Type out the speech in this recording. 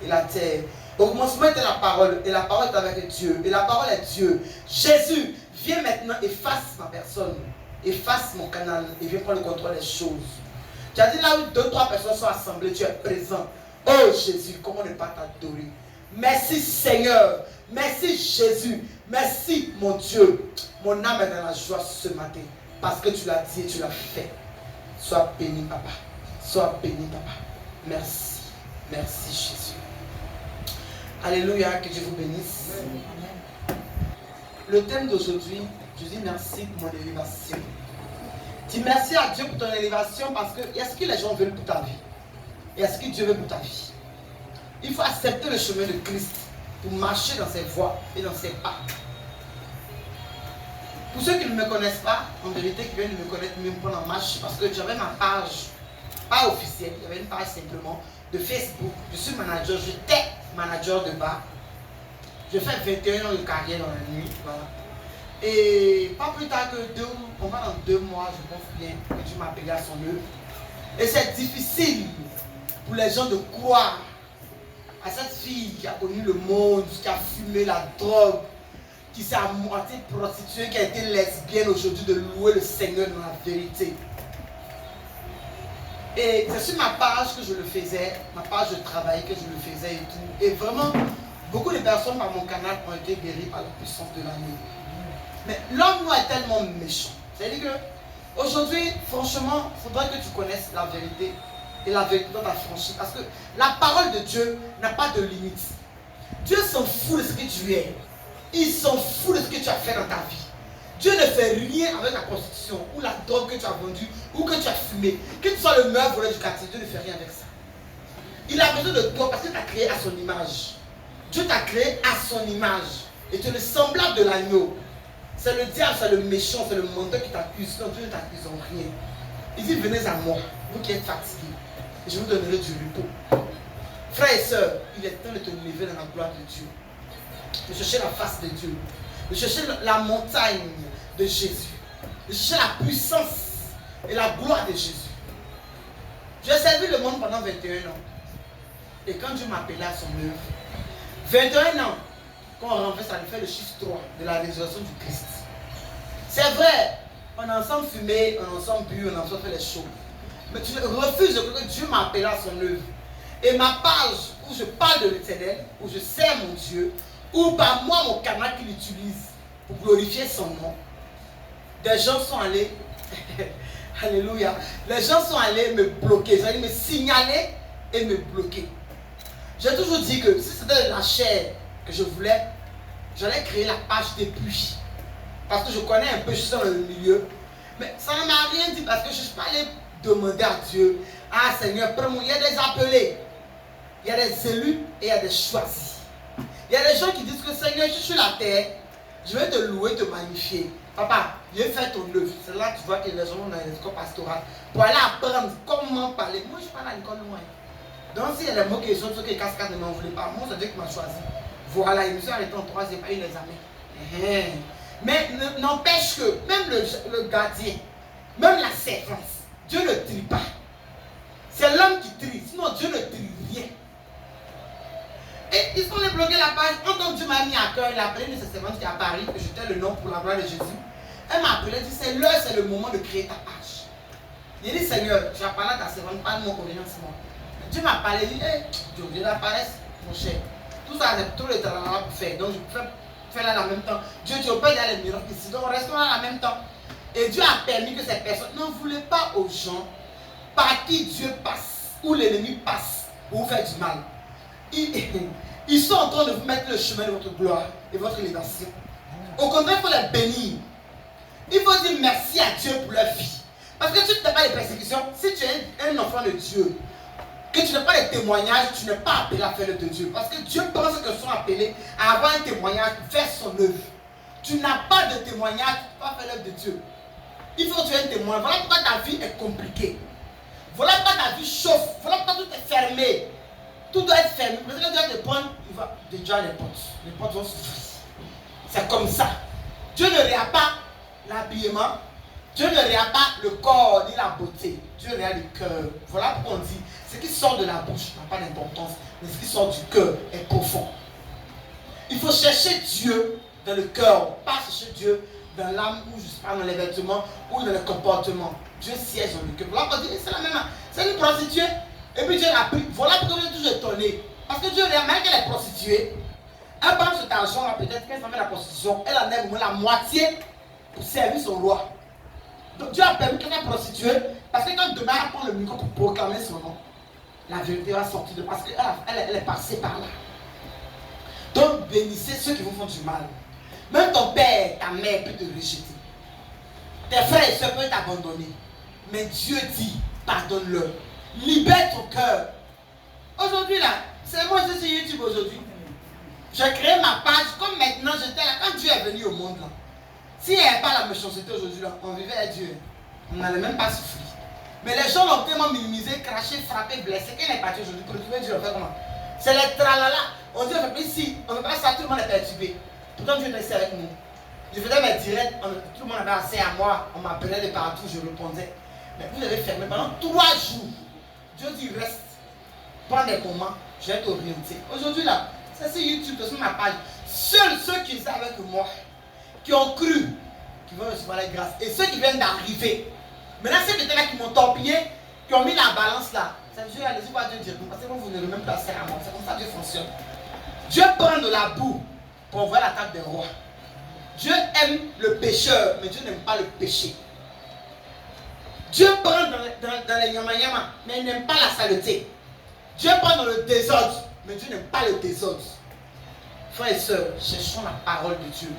et la terre. Au commencement était la parole, et la parole est avec Dieu, et la parole est Dieu. Jésus, viens maintenant, efface ma personne, efface mon canal, et viens prendre le contrôle des choses. Tu as dit là où 2-3 personnes sont assemblées, tu es présent. Oh Jésus, comment ne pas t'adorer? Merci Seigneur, merci Jésus, merci mon Dieu. Mon âme est dans la joie ce matin, parce que tu l'as dit et tu l'as fait. Sois béni papa, sois béni papa. Merci, merci Jésus. Alléluia, que Dieu vous bénisse. Amen. Le thème d'aujourd'hui, je dis merci pour mon élévation. Dis merci à Dieu pour ton élévation parce que est-ce que les gens veulent pour ta vie? Et est-ce que Dieu veut pour ta vie? Il faut accepter le chemin de Christ pour marcher dans ses voies et dans ses pas. Pour ceux qui ne me connaissent pas, en vérité, qui viennent de me connaître même pendant marche, parce que j'avais ma page, pas officielle, il y avait une page simplement de Facebook. Je suis manager, j'étais manager de bar. Je fais 21 ans de carrière dans la nuit. Voilà. Et pas plus tard que pendant 2 mois, je pense bien que Dieu m'a appelé à son œuvre. Et c'est difficile pour les gens de croire à cette fille qui a connu le monde, qui a fumé la drogue, qui s'est à moitié prostituée, qui a été lesbienne aujourd'hui, de louer le Seigneur dans la vérité. Et c'est sur ma page que je le faisais, ma page de travail que je le faisais et tout. Et vraiment, beaucoup de personnes par mon canal ont été guéries par la puissance de l'agneau. Mais l'homme est tellement méchant. C'est-à-dire que aujourd'hui, franchement, il faudrait que tu connaisses la vérité. Et la vérité doit t'affranchir. Parce que la parole de Dieu n'a pas de limite. Dieu s'en fout de ce que tu es. Il s'en fout de ce que tu as fait dans ta vie. Dieu ne fait rien avec la prostitution ou la drogue que tu as vendue ou que tu as fumé. Que tu sois le meilleur voleur du quartier, Dieu ne fait rien avec ça. Il a besoin de toi parce que tu as créé à son image. Dieu t'a créé à son image. Et tu es le semblable de l'agneau. C'est le diable, c'est le méchant, c'est le menteur qui t'accuse. Non, Dieu ne t'accuse en rien. Il dit, venez à moi, vous qui êtes fatigués, et je vous donnerai du repos. Frères et sœurs, il est temps de te lever dans la gloire de Dieu. De chercher la face de Dieu. De chercher la montagne de Jésus. De chercher la puissance et la gloire de Jésus. J'ai servi le monde pendant 21 ans. Et quand Dieu m'appelait à son œuvre, 21 ans, quand on renverse, ça fait le chiffre 3 de la résurrection du Christ. C'est vrai, on a ensemble fumé, on a ensemble bu, on a ensemble fait les choses. Mais tu refuses de croire que Dieu m'a appelé à son œuvre. Et ma page où je parle de l'Éternel, où je sers mon Dieu, ou par moi mon canal qu'il utilise pour glorifier son nom, des gens sont allés, alléluia, les gens sont allés me bloquer, ils sont allés me signaler et me bloquer. J'ai toujours dit que si c'était de la chair que je voulais, j'allais créer la page depuis. Parce que je connais un peu, je suis dans le milieu. Mais ça ne m'a rien dit parce que je ne suis pas allé demander à Dieu, ah Seigneur, prends-moi. Il y a des appelés, il y a des élus et il y a des choisis. Il y a des gens qui disent que Seigneur, je suis sur la terre, je vais te louer, te magnifier. Papa, viens faire ton œuvre. C'est là que tu vois que les gens vont dans les écoles pastorales pour aller apprendre comment parler. Moi, je parle à l'école loin. Donc, s'il y a des mots qui sont sur les cascades, ne m'en voulez pas. Moi, c'est Dieu qui m'a choisi. Voilà, il me suis arrêté en 3e, pas eu l'examen. Mais n'empêche que même le gardien, même la servance, Dieu ne trie pas. C'est l'homme qui trie, sinon Dieu ne trie rien. Et ils sont allés bloquer la page. Quand Dieu m'a mis à cœur, il a appelé une de ses servantes qui est à Paris, que j'étais le nom pour la gloire de Jésus. Elle m'a appelé, elle dit, c'est l'heure, c'est le moment de créer ta page. Il dit, Seigneur, tu as parlé à ta servante, parle-moi convenablement. Dieu m'a parlé, il dit, hey, Dieu l'apparaisse, mon cher. Tout ça, c'est tout le temps pour faire. Donc, je peux faire là en même temps. Dieu, tu peux y aller les miracles ici. Donc, restons là en même temps. Et Dieu a permis que ces personnes n'en voulaient pas aux gens par qui Dieu passe, ou l'ennemi passe, pour vous faire du mal. Ils sont en train de vous mettre le chemin de votre gloire et votre élévation. Au contraire, il faut les bénir. Il faut dire merci à Dieu pour leur vie. Parce que si tu n'as pas de persécutions, si tu es un enfant de Dieu, que tu n'as pas de témoignage, tu n'es pas appelé à faire l'œuvre de Dieu. Parce que Dieu pense que sont appelés à avoir un témoignage, faire son œuvre. Tu n'as pas de témoignage, tu ne peux pas faire l'œuvre de Dieu. Il faut que tu aies un témoin. Voilà pourquoi ta vie est compliquée. Voilà pourquoi ta vie chauffe. Voilà pourquoi tout est fermé. Tout doit être fermé. Le Seigneur doit te prendre, il va déjà les portes. Les portes vont s'ouvrir. C'est comme ça. Dieu ne regarde pas l'habillement. Dieu ne regarde pas le corps ni la beauté. Dieu regarde le cœur. Voilà pourquoi on dit, ce qui sort de la bouche n'a pas d'importance. mais ce qui sort du cœur est profond. Il faut chercher Dieu dans le cœur, pas chercher Dieu dans l'âme ou je sais pas, dans les vêtements ou dans le comportement. Dieu siège dans le cœur. Voilà, on dit, c'est la même, c'est une prostituée. Et puis Dieu l'a pris. Voilà pourquoi je suis toujours étonné. Parce que Dieu remarque qu'elle est prostituée. Elle prend cet argent-là, peut-être qu'elle s'en fait la prostitution. Elle en a au moins la moitié pour servir son roi. Donc Dieu a permis qu'elle soit prostituée. Parce que quand demain elle prend le micro pour proclamer son nom, la vérité va sortir de parce qu'elle est passée par là. Donc bénissez ceux qui vous font du mal. Même ton père, ta mère peut te rejeter. Tes frères et soeurs peuvent t'abandonner. Mais Dieu dit, pardonne-leur. Libère ton cœur. Aujourd'hui là, c'est moi je suis sur YouTube aujourd'hui. J'ai créé ma page comme maintenant j'étais là. Quand Dieu est venu au monde là, s'il n'y avait pas la méchanceté aujourd'hui là, on vivait avec Dieu. On n'allait même pas souffrir. Mais les gens l'ont tellement minimisé, craché, frappé, blessé. Quand il est parti aujourd'hui pour retrouver Dieu, on fait comment? C'est les tralala. On dit on fait plus ici, on ne fait pas ça, tout le monde est perturbé. Pourtant Dieu était ici avec nous. Je faisais mes directs, tout le monde avait assez à moi, on m'appelait de partout, je répondais. Mais vous avez fermé pendant 3 jours. Dieu dit reste, prends des moments, je vais t'orienter. Aujourd'hui là, c'est sur YouTube, c'est sur ma page. Seuls ceux qui étaient avec moi, qui ont cru, qui vont recevoir la grâce. Et ceux qui viennent d'arriver. Maintenant, ceux qui étaient là, qui m'ont torpillé, qui ont mis la balance là, c'est Dieu, allez-y voir Dieu dire, parce que vous ne même pas à moi. C'est comme ça que Dieu fonctionne. Dieu prend de la boue pour voir la table des rois. Dieu aime le pécheur, mais Dieu n'aime pas le péché. Dieu prend dans les yama, mais il n'aime pas la saleté. Dieu prend dans le désordre, mais Dieu n'aime pas le désordre. Frères et sœurs, cherchons la parole de Dieu.